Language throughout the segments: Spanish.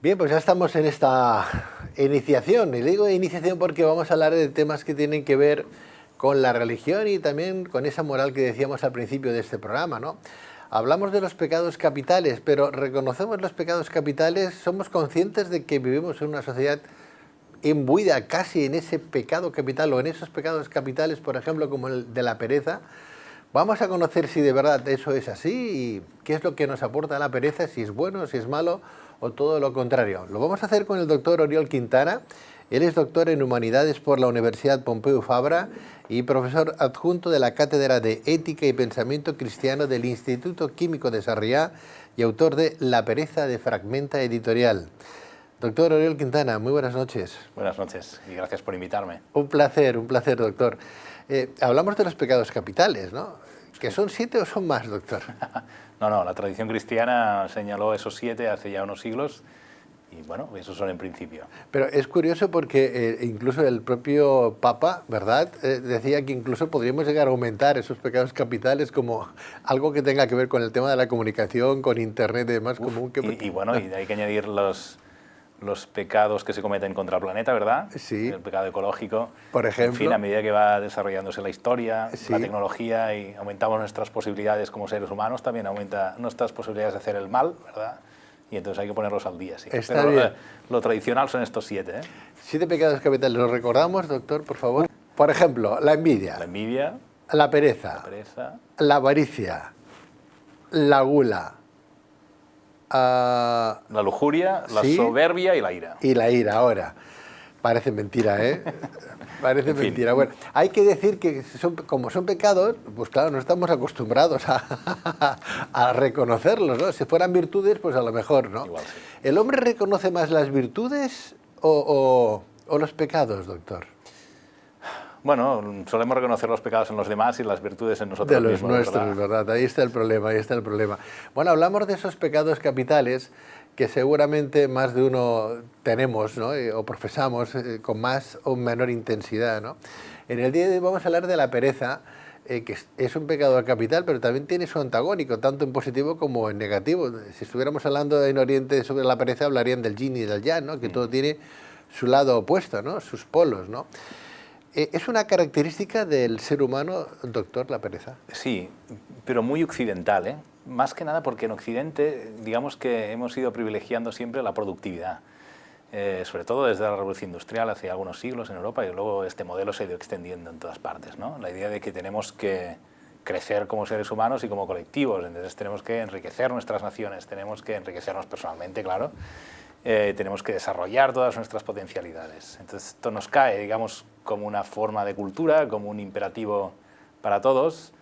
Bien, pues ya estamos en esta iniciación. Y digo iniciación porque vamos a hablar de temas que tienen que ver con la religión y también con esa moral que decíamos al principio de este programa, ¿no? Hablamos de los pecados capitales, pero reconocemos los pecados capitales, somos conscientes de que vivimos en una sociedad imbuida casi en ese pecado capital o en esos pecados capitales, por ejemplo, como el de la pereza. Vamos a conocer si de verdad eso es así y qué es lo que nos aporta la pereza, si es bueno, si es malo o todo lo contrario. Lo vamos a hacer con el doctor Oriol Quintana. Él es doctor en Humanidades por la Universidad Pompeu Fabra y profesor adjunto de la Cátedra de Ética y Pensamiento Cristiano del Instituto Químico de Sarriá y autor de La pereza de Fragmenta Editorial. Doctor Oriol Quintana, muy buenas noches. Buenas noches y gracias por invitarme. Un placer, doctor. Hablamos de los pecados capitales, ¿no? ¿Que son 7 o son más, doctor? No, la tradición cristiana señaló esos 7 hace ya unos siglos y bueno, esos son en principio. Pero es curioso porque incluso el propio Papa, ¿verdad?, decía que incluso podríamos llegar a aumentar esos pecados capitales como algo que tenga que ver con el tema de la comunicación, con Internet y demás. Y bueno, y hay que añadir los pecados que se cometen contra el planeta, ¿verdad? Sí. El pecado ecológico. Por ejemplo. En fin, a medida que va desarrollándose la historia, Sí. la tecnología y aumentamos nuestras posibilidades como seres humanos, también aumenta nuestras posibilidades de hacer el mal, ¿verdad? Y entonces hay que ponerlos al día, sí. Está Pero bien. Lo tradicional son estos 7, ¿eh? 7 pecados capitales. ¿Los recordamos, doctor, por favor? Por ejemplo, la envidia, La envidia, la pereza, la pereza, la avaricia, la gula, la lujuria, la ¿sí? soberbia y la ira. Y la ira ahora. Parece mentira, ¿eh? Parece En fin. mentira. Bueno, hay que decir que como son pecados, pues claro, no estamos acostumbrados a reconocerlos, ¿no? Si fueran virtudes, pues a lo mejor, ¿no? Igual sí. ¿El hombre reconoce más las virtudes o los pecados, doctor? Bueno, solemos reconocer los pecados en los demás y las virtudes en nosotros De los mismos, nuestros, ¿verdad? Ahí está el problema, ahí está el problema. Bueno, hablamos de esos pecados capitales que seguramente más de uno tenemos, ¿no? O profesamos con más o menor intensidad, ¿no? En el día de hoy vamos a hablar de la pereza, que es un pecado capital, pero también tiene su antagónico, tanto en positivo como en negativo. Si estuviéramos hablando en Oriente sobre la pereza, hablarían del yin y del yang, ¿no? Que todo tiene su lado opuesto, ¿no? Sus polos, ¿no? ¿Es una característica del ser humano, doctor, la pereza? Sí, pero muy occidental, ¿eh? Más que nada porque en Occidente, digamos que hemos ido privilegiando siempre la productividad. Sobre todo desde la Revolución Industrial hace algunos siglos en Europa, y luego este modelo se ha ido extendiendo en todas partes, ¿no? La idea de que tenemos que crecer como seres humanos y como colectivos, entonces tenemos que enriquecer nuestras naciones, tenemos que enriquecernos personalmente, claro, tenemos que desarrollar todas nuestras potencialidades. Entonces esto nos cae, digamos, como una forma de cultura, como un imperativo para todos,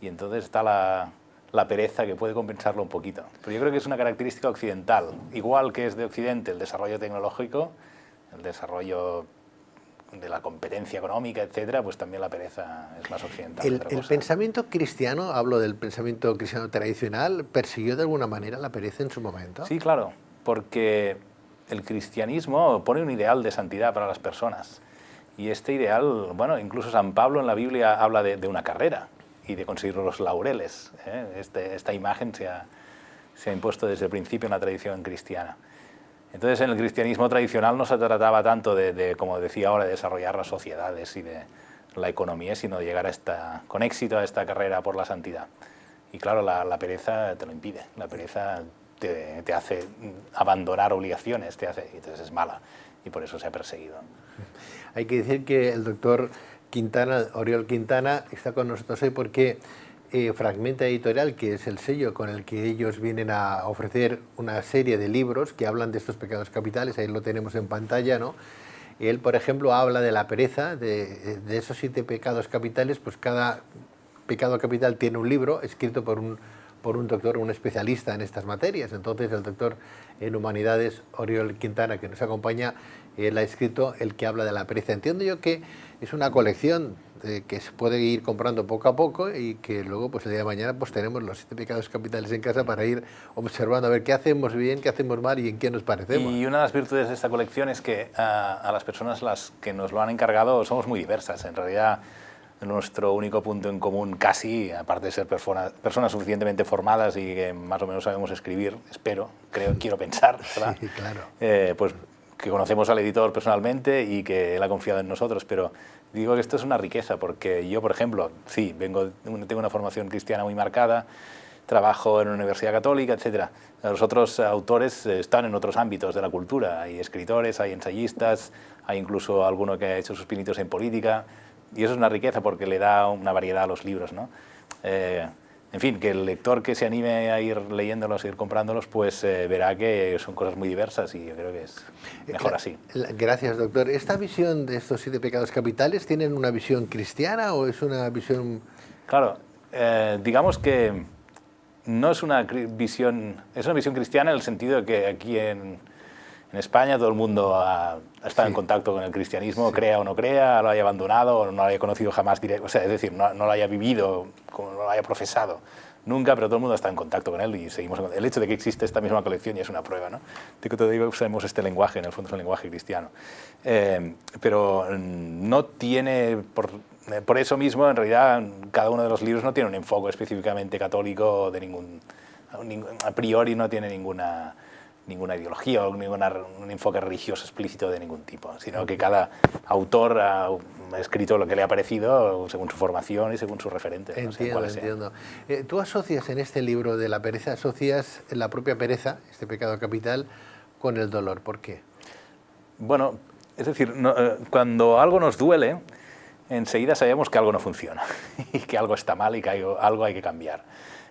y entonces está la pereza que puede compensarlo un poquito. Pero yo creo que es una característica occidental, igual que es de Occidente el desarrollo tecnológico, el desarrollo de la competencia económica, etcétera, pues también la pereza es más occidental. El pensamiento cristiano, hablo del pensamiento cristiano tradicional, ¿persiguió de alguna manera la pereza en su momento? Sí, claro, porque el cristianismo pone un ideal de santidad para las personas. Y este ideal, bueno, incluso San Pablo en la Biblia habla de una carrera y de conseguir los laureles, ¿eh? Esta imagen se ha impuesto desde el principio en la tradición cristiana. Entonces, en el cristianismo tradicional no se trataba tanto como decía ahora, de desarrollar las sociedades y de la economía, sino de llegar con éxito a esta carrera por la santidad. Y claro, la pereza te lo impide, la pereza te hace abandonar obligaciones, entonces es mala, y por eso se ha perseguido. Hay que decir que el doctor Quintana, Oriol Quintana, está con nosotros hoy porque Fragmenta Editorial, que es el sello con el que ellos vienen a ofrecer una serie de libros que hablan de estos pecados capitales, ahí lo tenemos en pantalla, ¿no? Él, por ejemplo, habla de la pereza, de esos 7 pecados capitales, pues cada pecado capital tiene un libro escrito por un doctor, un especialista en estas materias. Entonces, el doctor en Humanidades, Oriol Quintana, que nos acompaña, él ha escrito el que habla de la pereza. Entiendo yo que es una colección que se puede ir comprando poco a poco y que luego, pues el día de mañana, pues tenemos los 7 pecados capitales en casa para ir observando a ver qué hacemos bien, qué hacemos mal y en qué nos parecemos. Y una de las virtudes de esta colección es que a las personas las que nos lo han encargado somos muy diversas. En realidad, nuestro único punto en común casi, aparte de ser personas suficientemente formadas y que más o menos sabemos escribir, espero, quiero pensar, ¿verdad? Sí, claro. Pues que conocemos al editor personalmente y que él ha confiado en nosotros, pero digo que esto es una riqueza, porque yo, por ejemplo, sí, tengo una formación cristiana muy marcada, trabajo en una universidad católica, etc. Los otros autores están en otros ámbitos de la cultura, hay escritores, hay ensayistas, hay incluso alguno que ha hecho sus pinitos en política, y eso es una riqueza porque le da una variedad a los libros, ¿no? En fin, que el lector que se anime a ir leyéndolos, a ir comprándolos, pues verá que son cosas muy diversas y yo creo que es mejor así. Gracias, doctor. ¿Esta visión de estos 7 pecados capitales tienen una visión cristiana o es una visión...? Claro, digamos que no es una visión, es una visión cristiana en el sentido de que aquí en España todo el mundo ha estado en contacto con el cristianismo, crea o no crea, lo haya abandonado o no lo haya conocido jamás, o sea, es decir, no lo haya vivido, no lo haya profesado nunca, pero todo el mundo está en contacto con él y seguimos. El hecho de que existe esta misma colección ya es una prueba, ¿no? De que todavía usamos este lenguaje, en el fondo es un lenguaje cristiano. Pero no tiene, por eso mismo, en realidad, cada uno de los libros no tiene un enfoque específicamente católico a priori no tiene ninguna ideología o un enfoque religioso explícito de ningún tipo, sino que cada autor ha escrito lo que le ha parecido según su formación y según sus referentes. Entiendo, no sé entiendo. Tú asocias en este libro de la pereza, asocias la propia pereza, este pecado capital, con el dolor. ¿Por qué? Bueno, es decir, cuando algo nos duele, enseguida sabemos que algo no funciona y que algo está mal y que algo hay que cambiar.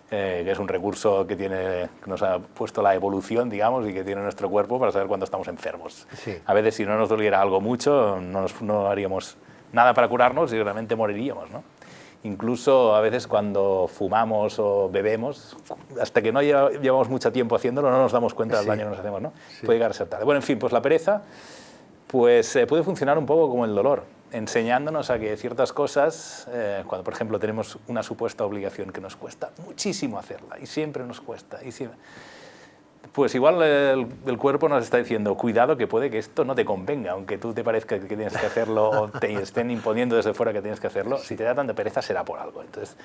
Que es un recurso que nos ha puesto la evolución, digamos, y que tiene nuestro cuerpo para saber cuándo estamos enfermos. Sí. A veces, si no nos doliera algo mucho, no haríamos nada para curarnos y realmente moriríamos, ¿no? Incluso a veces cuando fumamos o bebemos, hasta que no llevamos mucho tiempo haciéndolo, no nos damos cuenta del daño que nos hacemos, ¿no? Sí. Puede llegar a ser tarde. Bueno, en fin, pues la pereza pues, puede funcionar un poco como el dolor, enseñándonos a que ciertas cosas, cuando por ejemplo tenemos una supuesta obligación que nos cuesta muchísimo hacerla y siempre nos cuesta, pues igual el cuerpo nos está diciendo, cuidado que puede que esto no te convenga, aunque tú te parezca que tienes que hacerlo o te estén imponiendo desde fuera que tienes que hacerlo, si te da tanta pereza será por algo. Entonces,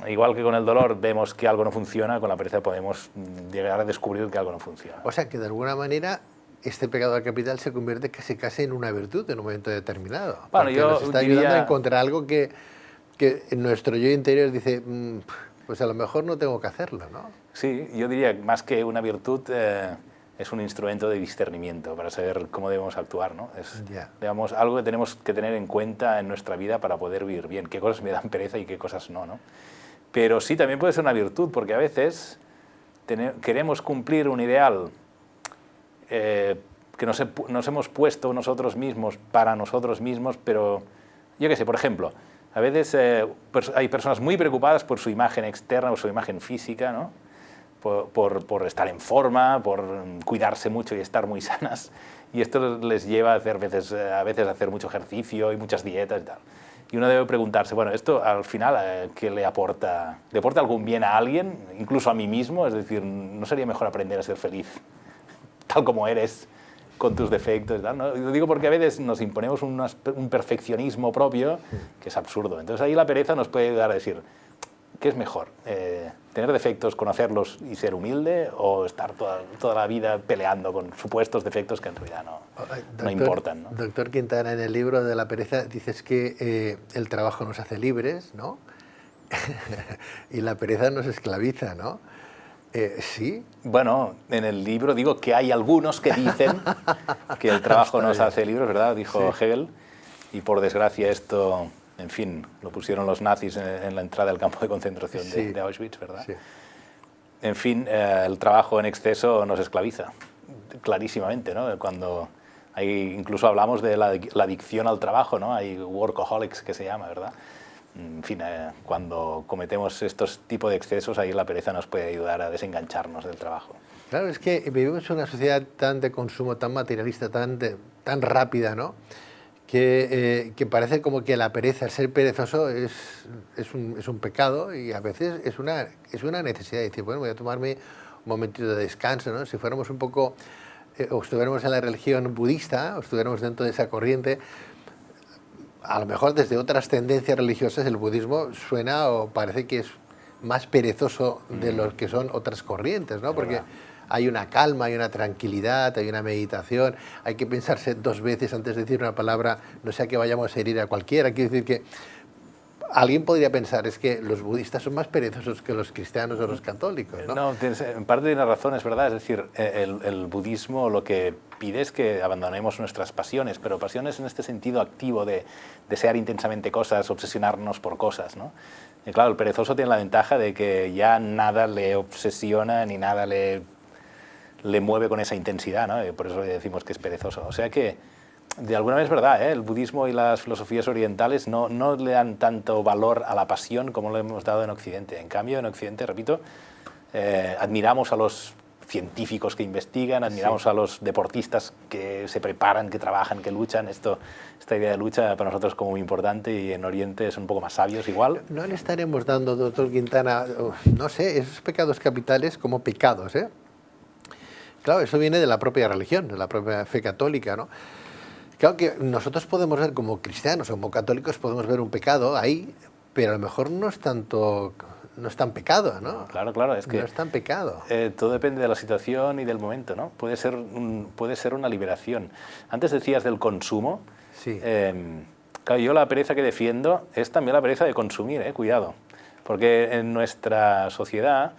igual que con el dolor vemos que algo no funciona, con la pereza podemos llegar a descubrir que algo no funciona. O sea que de alguna manera este pecado capital se convierte casi en una virtud en un momento determinado. Bueno, porque nos está ayudando a encontrar algo que en nuestro yo interior dice, pues a lo mejor no tengo que hacerlo, ¿no? Sí, yo diría que más que una virtud es un instrumento de discernimiento para saber cómo debemos actuar, ¿no? Es, digamos, algo que tenemos que tener en cuenta en nuestra vida para poder vivir bien, qué cosas me dan pereza y qué cosas no, ¿no? Pero sí, también puede ser una virtud, porque a veces queremos cumplir un ideal que nos hemos puesto nosotros mismos para nosotros mismos, pero yo qué sé, por ejemplo, a veces hay personas muy preocupadas por su imagen externa o su imagen física, ¿no? Por estar en forma, por cuidarse mucho y estar muy sanas, y esto les lleva a veces a hacer mucho ejercicio y muchas dietas y tal. Y uno debe preguntarse, bueno, esto al final, ¿qué le aporta? ¿Le aporta algún bien a alguien, incluso a mí mismo? Es decir, ¿no sería mejor aprender a ser feliz tal como eres, con tus defectos y tal, ¿no? Lo digo porque a veces nos imponemos un perfeccionismo propio que es absurdo. Entonces ahí la pereza nos puede ayudar a decir, ¿qué es mejor? ¿Tener defectos, conocerlos y ser humilde, o estar toda la vida peleando con supuestos defectos que en realidad no importan, ¿no? Doctor Quintana, en el libro de la pereza dices que el trabajo nos hace libres, ¿no? Y la pereza nos esclaviza, ¿no? ¿Sí? Bueno, en el libro digo que hay algunos que dicen que el trabajo nos hace libres, ¿verdad? Dijo Hegel, y por desgracia esto, en fin, lo pusieron los nazis en la entrada del campo de concentración de Auschwitz, ¿verdad? Sí. En fin, el trabajo en exceso nos esclaviza, clarísimamente, ¿no? Incluso hablamos de la adicción al trabajo, ¿no? Hay workaholics que se llama, ¿verdad? En fin, cuando cometemos estos tipos de excesos, ahí la pereza nos puede ayudar a desengancharnos del trabajo. Claro, es que vivimos en una sociedad tan de consumo, tan materialista, tan rápida, ¿no? Que parece como que la pereza, ser perezoso es un pecado, y a veces es una necesidad de decir, bueno, voy a tomarme un momentito de descanso, ¿no? Si fuéramos un poco, o estuviéramos en la religión budista, o estuviéramos dentro de esa corriente, a lo mejor desde otras tendencias religiosas el budismo suena o parece que es más perezoso de lo que son otras corrientes, ¿no? Porque hay una calma, hay una tranquilidad, hay una meditación, hay que pensarse 2 veces antes de decir una palabra, no sea que vayamos a herir a cualquiera. Quiero decir que alguien podría pensar, es que los budistas son más perezosos que los cristianos o los católicos, ¿no? No, en parte tiene razón, es verdad. Es decir, el budismo lo que pide es que abandonemos nuestras pasiones, pero pasiones en este sentido activo de desear intensamente cosas, obsesionarnos por cosas, ¿no? Y claro, el perezoso tiene la ventaja de que ya nada le obsesiona ni nada le mueve con esa intensidad, ¿no? Y por eso le decimos que es perezoso. O sea que, de alguna manera es verdad, ¿eh? El budismo y las filosofías orientales no le dan tanto valor a la pasión como lo hemos dado en Occidente. En cambio, en Occidente, repito, admiramos a los científicos que investigan, admiramos a los deportistas que se preparan, que trabajan, que luchan. Esta idea de lucha para nosotros es como muy importante, y en Oriente son un poco más sabios igual. No le estaremos dando, doctor Quintana, no sé, esos pecados capitales como pecados, ¿eh? Claro, eso viene de la propia religión, de la propia fe católica, ¿no? Claro que nosotros podemos ver, como cristianos o como católicos, podemos ver un pecado ahí, pero a lo mejor no es tan pecado, ¿no? Claro, claro, es que no es tan pecado. Todo depende de la situación y del momento, ¿no? Puede ser una liberación. Antes decías del consumo. Sí. Claro, yo la pereza que defiendo es también la pereza de consumir, cuidado. Porque en nuestra sociedad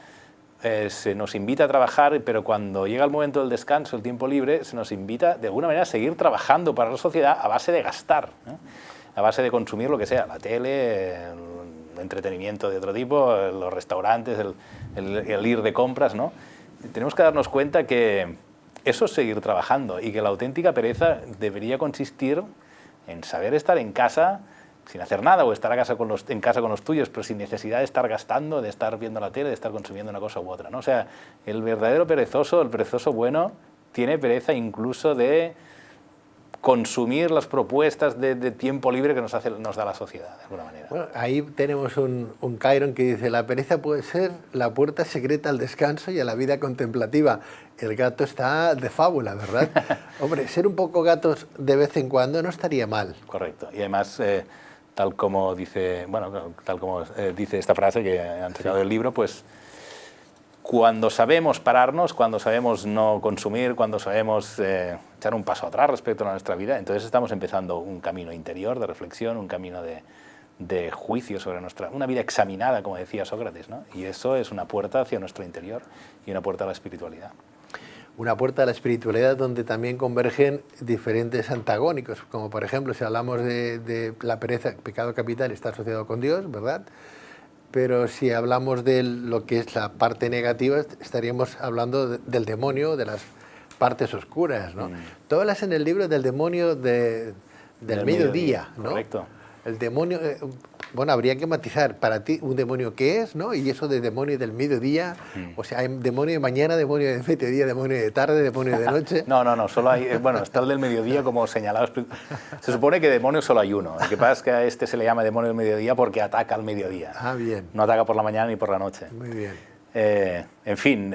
se nos invita a trabajar, pero cuando llega el momento del descanso, el tiempo libre, se nos invita de alguna manera a seguir trabajando para la sociedad a base de gastar, ¿no? A base de consumir lo que sea, la tele, el entretenimiento de otro tipo, los restaurantes, el ir de compras, ¿no? Tenemos que darnos cuenta que eso es seguir trabajando, y que la auténtica pereza debería consistir en saber estar en casa sin hacer nada, o estar en casa con los tuyos, pero sin necesidad de estar gastando, de estar viendo la tele, de estar consumiendo una cosa u otra, ¿no? O sea, el verdadero perezoso, el perezoso bueno, tiene pereza incluso de consumir las propuestas de tiempo libre que nos da la sociedad, de alguna manera. Bueno, ahí tenemos un Chiron que dice: la pereza puede ser la puerta secreta al descanso y a la vida contemplativa. El gato está de fábula, ¿verdad? Hombre, ser un poco gatos de vez en cuando no estaría mal. Correcto. Y además, tal como dice esta frase que han sacado del libro, pues cuando sabemos pararnos, cuando sabemos no consumir, cuando sabemos echar un paso atrás respecto a nuestra vida, entonces estamos empezando un camino interior de reflexión, un camino de juicio sobre una vida examinada, como decía Sócrates, ¿no? Y eso es una puerta hacia nuestro interior y una puerta a la espiritualidad. Una puerta a la espiritualidad donde también convergen diferentes antagónicos, como por ejemplo, si hablamos de la pereza, el pecado capital está asociado con Dios, ¿verdad? Pero si hablamos de lo que es la parte negativa, estaríamos hablando del demonio, de las partes oscuras, ¿no? Tú hablas en el libro del demonio del mediodía, ¿no? Correcto. El demonio, bueno, habría que matizar para ti un demonio qué es, ¿no? Y eso de demonio del mediodía, o sea, hay demonio de mañana, demonio de mediodía, demonio de tarde, demonio de noche. No, solo hay, bueno, está el del mediodía como señalado. Se supone que demonio solo hay uno. Lo que pasa es que a este se le llama demonio del mediodía porque ataca al mediodía. Ah, bien. No ataca por la mañana ni por la noche. Muy bien. En fin,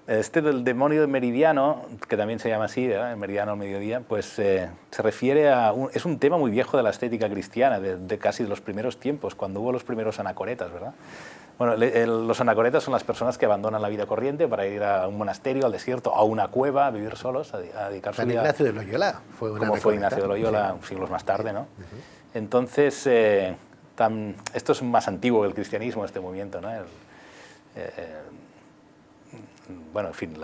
este del demonio del meridiano, que también se llama así, el meridiano al mediodía, pues se refiere es un tema muy viejo de la estética cristiana, de casi de los primeros tiempos, cuando hubo los primeros anacoretas, ¿verdad? Bueno, los anacoretas son las personas que abandonan la vida corriente para ir a un monasterio, al desierto, a una cueva, a vivir solos, a dedicar su vida. San Ignacio de Loyola fue una como fue Ignacio de Loyola, sí, siglos más tarde, ¿no? Entonces, esto es más antiguo que el cristianismo, este movimiento, ¿no? Bueno, en fin,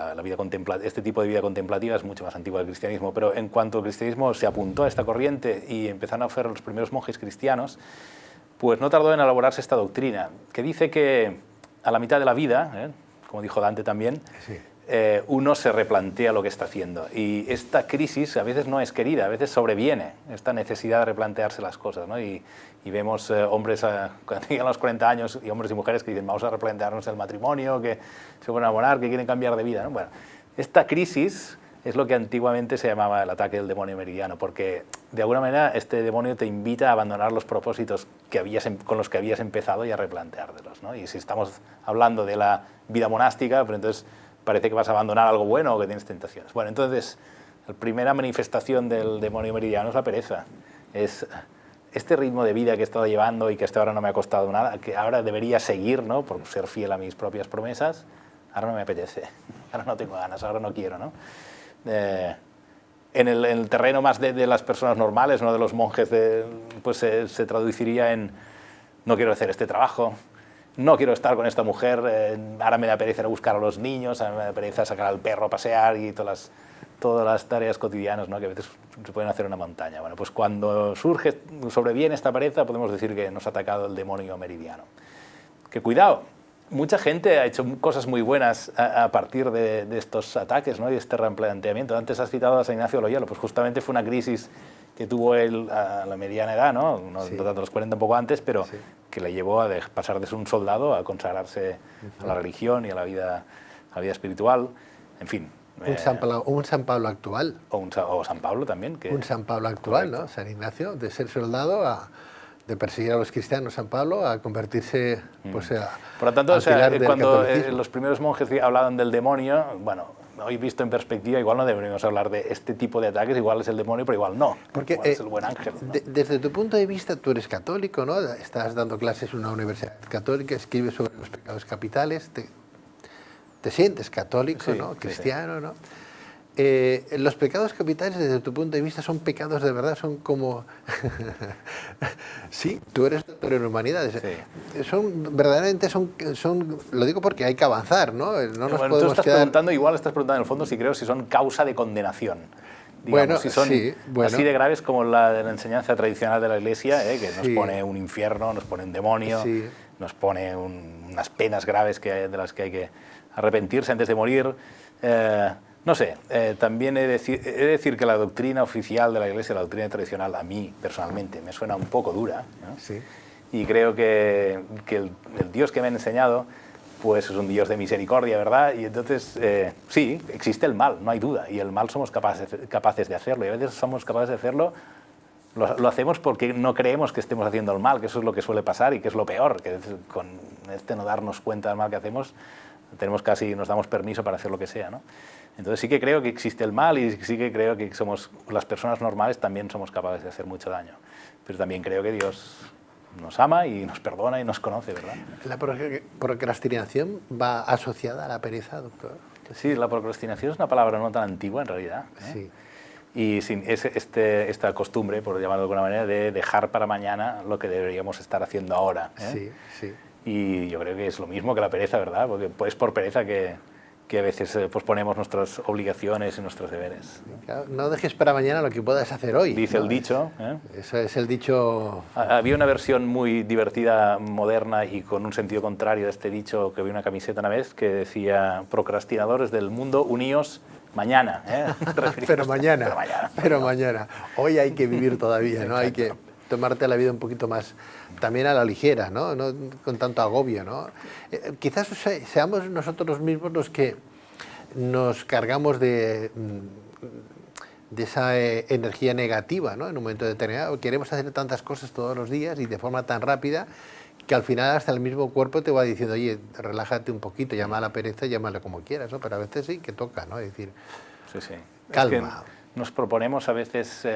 este tipo de vida contemplativa es mucho más antigua del cristianismo, pero en cuanto el cristianismo se apuntó a esta corriente y empezaron a hacer los primeros monjes cristianos, pues no tardó en elaborarse esta doctrina, que dice que a la mitad de la vida, como dijo Dante también, sí, uno se replantea lo que está haciendo. Y esta crisis a veces no es querida, a veces sobreviene esta necesidad de replantearse las cosas, ¿no? Y vemos hombres cuando llegan a los 40 años y hombres y mujeres que dicen: vamos a replantearnos el matrimonio, que se van a enamorar, que quieren cambiar de vida, ¿no? Bueno, esta crisis es lo que antiguamente se llamaba el ataque del demonio meridiano, porque de alguna manera este demonio te invita a abandonar los propósitos con los que habías empezado y a replanteártelos, ¿no? Y si estamos hablando de la vida monástica, pues entonces parece que vas a abandonar algo bueno o que tienes tentaciones. Bueno, entonces, la primera manifestación del demonio meridiano es la pereza. es este ritmo de vida que he estado llevando y que hasta ahora no me ha costado nada, que ahora debería seguir, ¿no? Por ser fiel a mis propias promesas, ahora no me apetece, ahora no tengo ganas, ahora no quiero, ¿no? En el terreno más de las personas normales, no de los monjes, pues se traduciría en no quiero hacer este trabajo, no quiero estar con esta mujer, ahora me da pereza ir a buscar a los niños, ahora me da pereza sacar al perro a pasear y todas las tareas cotidianas, ¿no? Que a veces se pueden hacer en una montaña. Bueno, pues cuando sobreviene esta pereza, podemos decir que nos ha atacado el demonio meridiano. Que cuidado, mucha gente ha hecho cosas muy buenas a partir de estos ataques, ¿no? Y de este replanteamiento. Antes has citado a San Ignacio de Loyola, pues justamente fue una crisis que tuvo él a la mediana edad, ¿no? No tanto a los 40, un poco antes, pero que le llevó a pasar de ser un soldado a consagrarse a la religión y a la vida espiritual, en fin. Un San Pablo actual. O San Pablo también. Un San Pablo actual, correcto. ¿no? San Ignacio, de ser soldado de perseguir a los cristianos, San Pablo, a convertirse, pues, por lo tanto, o sea, cuando los primeros monjes hablaban del demonio, bueno, hoy visto en perspectiva, igual no deberíamos hablar de este tipo de ataques, igual es el demonio, pero igual no, porque igual es el buen ángel, ¿no? Desde tu punto de vista, tú eres católico, ¿no? Estás dando clases en una universidad católica, escribes sobre los pecados capitales, te sientes católico, sí, ¿no? Sí, cristiano, sí. ¿no? Los pecados capitales, desde tu punto de vista, son pecados de verdad, son como... Sí, tú eres doctor en humanidades. Sí. Verdaderamente son... Lo digo porque hay que avanzar, ¿no? No nos podemos tú estás quedar... preguntando, igual estás preguntando en el fondo si creo si son causa de condenación. Digamos, Bueno, si son sí, bueno. así de graves como la de la enseñanza tradicional de la Iglesia, que nos pone un infierno, nos pone un demonio, nos pone unas penas graves de las que hay que arrepentirse antes de morir. No sé, también he de decir que la doctrina oficial de la Iglesia, la doctrina tradicional, a mí personalmente me suena un poco dura, ¿no? Sí. Y creo que el Dios que me han enseñado pues es un Dios de misericordia, ¿verdad? Y entonces, sí, existe el mal, no hay duda, y el mal somos capaces de hacerlo, y a veces somos capaces de hacerlo, lo hacemos porque no creemos que estemos haciendo el mal, que eso es lo que suele pasar y que es lo peor, que con no darnos cuenta del mal que hacemos, nos damos permiso para hacer lo que sea, ¿no? Entonces sí que creo que existe el mal y sí que creo que las personas normales también somos capaces de hacer mucho daño, pero también creo que Dios nos ama y nos perdona y nos conoce, ¿verdad? ¿La procrastinación va asociada a la pereza, doctor? Sí, la procrastinación es una palabra no tan antigua en realidad, ¿eh? Sí. Y esta costumbre, por llamarlo de alguna manera, de dejar para mañana lo que deberíamos estar haciendo ahora, ¿eh? Sí, sí. Y yo creo que es lo mismo que la pereza, ¿verdad? Porque es por pereza que a veces posponemos nuestras obligaciones y nuestros deberes. Claro, no dejes para mañana lo que puedas hacer hoy. Dice el dicho. Eso es el dicho. Había una versión muy divertida, moderna y con un sentido contrario de este dicho, que vi una camiseta una vez, que decía: procrastinadores del mundo, uníos mañana. Pero mañana. Hoy hay que vivir todavía, ¿no? Hay que tomarte la vida un poquito más, también a la ligera, ¿no? No con tanto agobio, ¿no? Quizás seamos nosotros mismos los que nos cargamos de esa energía negativa, ¿no? En un momento determinado queremos hacer tantas cosas todos los días y de forma tan rápida que al final hasta el mismo cuerpo te va diciendo: oye, relájate un poquito, llama a la pereza, llámala como quieras, ¿no? Pero a veces sí que toca, ¿no? Es decir, sí. Calma. Es que nos proponemos a veces...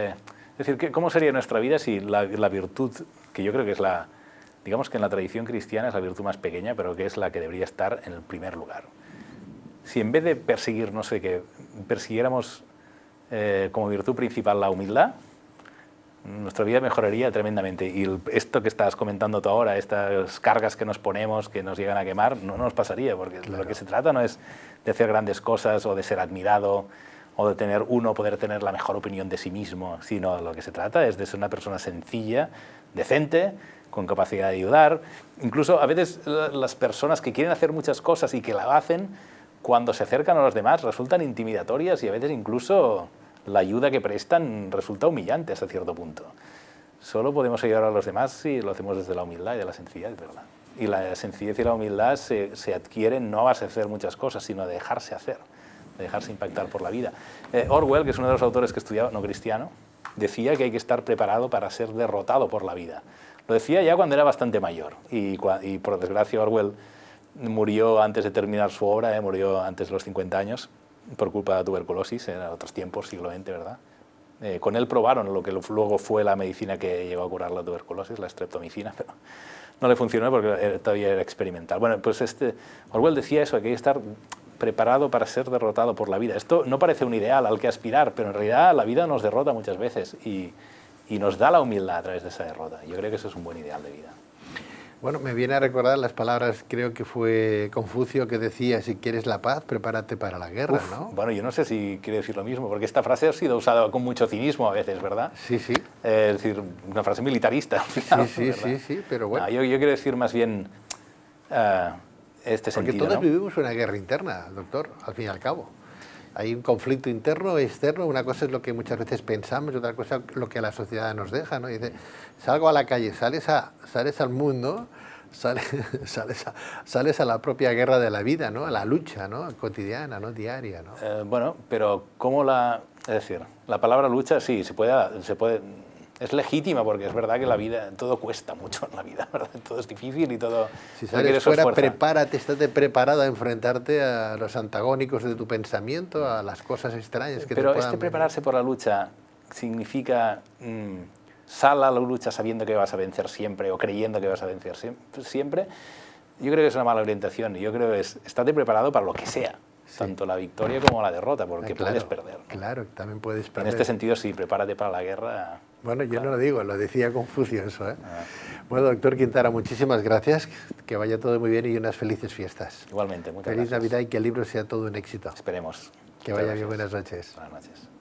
Es decir, ¿cómo sería nuestra vida si la virtud, que yo creo que es digamos que en la tradición cristiana es la virtud más pequeña, pero que es la que debería estar en el primer lugar? Si en vez de perseguir, no sé qué, persiguiéramos como virtud principal la humildad, nuestra vida mejoraría tremendamente. Y esto que estás comentando tú ahora, estas cargas que nos ponemos, que nos llegan a quemar, no nos pasaría, porque lo que se trata no es de hacer grandes cosas o de ser admirado, o de poder tener la mejor opinión de sí mismo, sino lo que se trata es de ser una persona sencilla, decente, con capacidad de ayudar. Incluso a veces las personas que quieren hacer muchas cosas y que la hacen, cuando se acercan a los demás resultan intimidatorias y a veces incluso la ayuda que prestan resulta humillante hasta cierto punto. Solo podemos ayudar a los demás si lo hacemos desde la humildad y de la sencillez, ¿verdad? Y la sencillez y la humildad se adquieren no a base de hacer muchas cosas, sino de dejarse hacer, de dejarse impactar por la vida. Orwell, que es uno de los autores que estudiaba, no cristiano, decía que hay que estar preparado para ser derrotado por la vida. Lo decía ya cuando era bastante mayor y por desgracia Orwell murió antes de terminar su obra, murió antes de los 50 años por culpa de la tuberculosis, en otros tiempos, siglo XX, ¿verdad? Con él probaron lo que luego fue la medicina que llegó a curar la tuberculosis, la streptomicina, pero no le funcionó porque todavía era experimental. Bueno, pues Orwell decía eso, que hay que estar preparado para ser derrotado por la vida. Esto no parece un ideal al que aspirar, pero en realidad la vida nos derrota muchas veces y nos da la humildad a través de esa derrota. Yo creo que eso es un buen ideal de vida. Bueno, me viene a recordar las palabras, creo que fue Confucio que decía, si quieres la paz, prepárate para la guerra, ¿no? Bueno, yo no sé si quiere decir lo mismo, porque esta frase ha sido usada con mucho cinismo a veces, ¿verdad? Sí, sí. Es decir, una frase militarista al final, sí, pero bueno. No, yo quiero decir más bien este sentido, porque todos ¿no? vivimos una guerra interna, doctor, al fin y al cabo. Hay un conflicto interno e externo, una cosa es lo que muchas veces pensamos y otra cosa lo que la sociedad nos deja, ¿no? Y dice, salgo a la calle, sales al mundo, sales a la propia guerra de la vida, ¿no? A la lucha, ¿no? Cotidiana, ¿no? Diaria, ¿no? Bueno, pero ¿cómo es decir, la palabra lucha sí, se puede, es legítima porque es verdad que la vida, todo cuesta mucho en la vida, ¿verdad? Todo es difícil y todo... Si sales fuera, prepárate, estate preparado a enfrentarte a los antagónicos de tu pensamiento, a las cosas extrañas que te puedan... Pero prepararse por la lucha significa... sal a la lucha sabiendo que vas a vencer siempre o creyendo que vas a vencer siempre. Yo creo que es una mala orientación. Yo creo que estate preparado para lo que sea. Sí. Tanto la victoria como la derrota, porque claro, puedes perder, ¿no? Claro, también puedes perder. En este sentido, sí, prepárate para la guerra. Bueno, yo no lo digo, lo decía Confucio eso, ¿eh? Bueno, doctor Quintana, muchísimas gracias, que vaya todo muy bien y unas felices fiestas. Igualmente, muchas gracias. Feliz gracias. Navidad y que el libro sea todo un éxito. Esperemos. Que vaya bien, buenas noches. Buenas noches.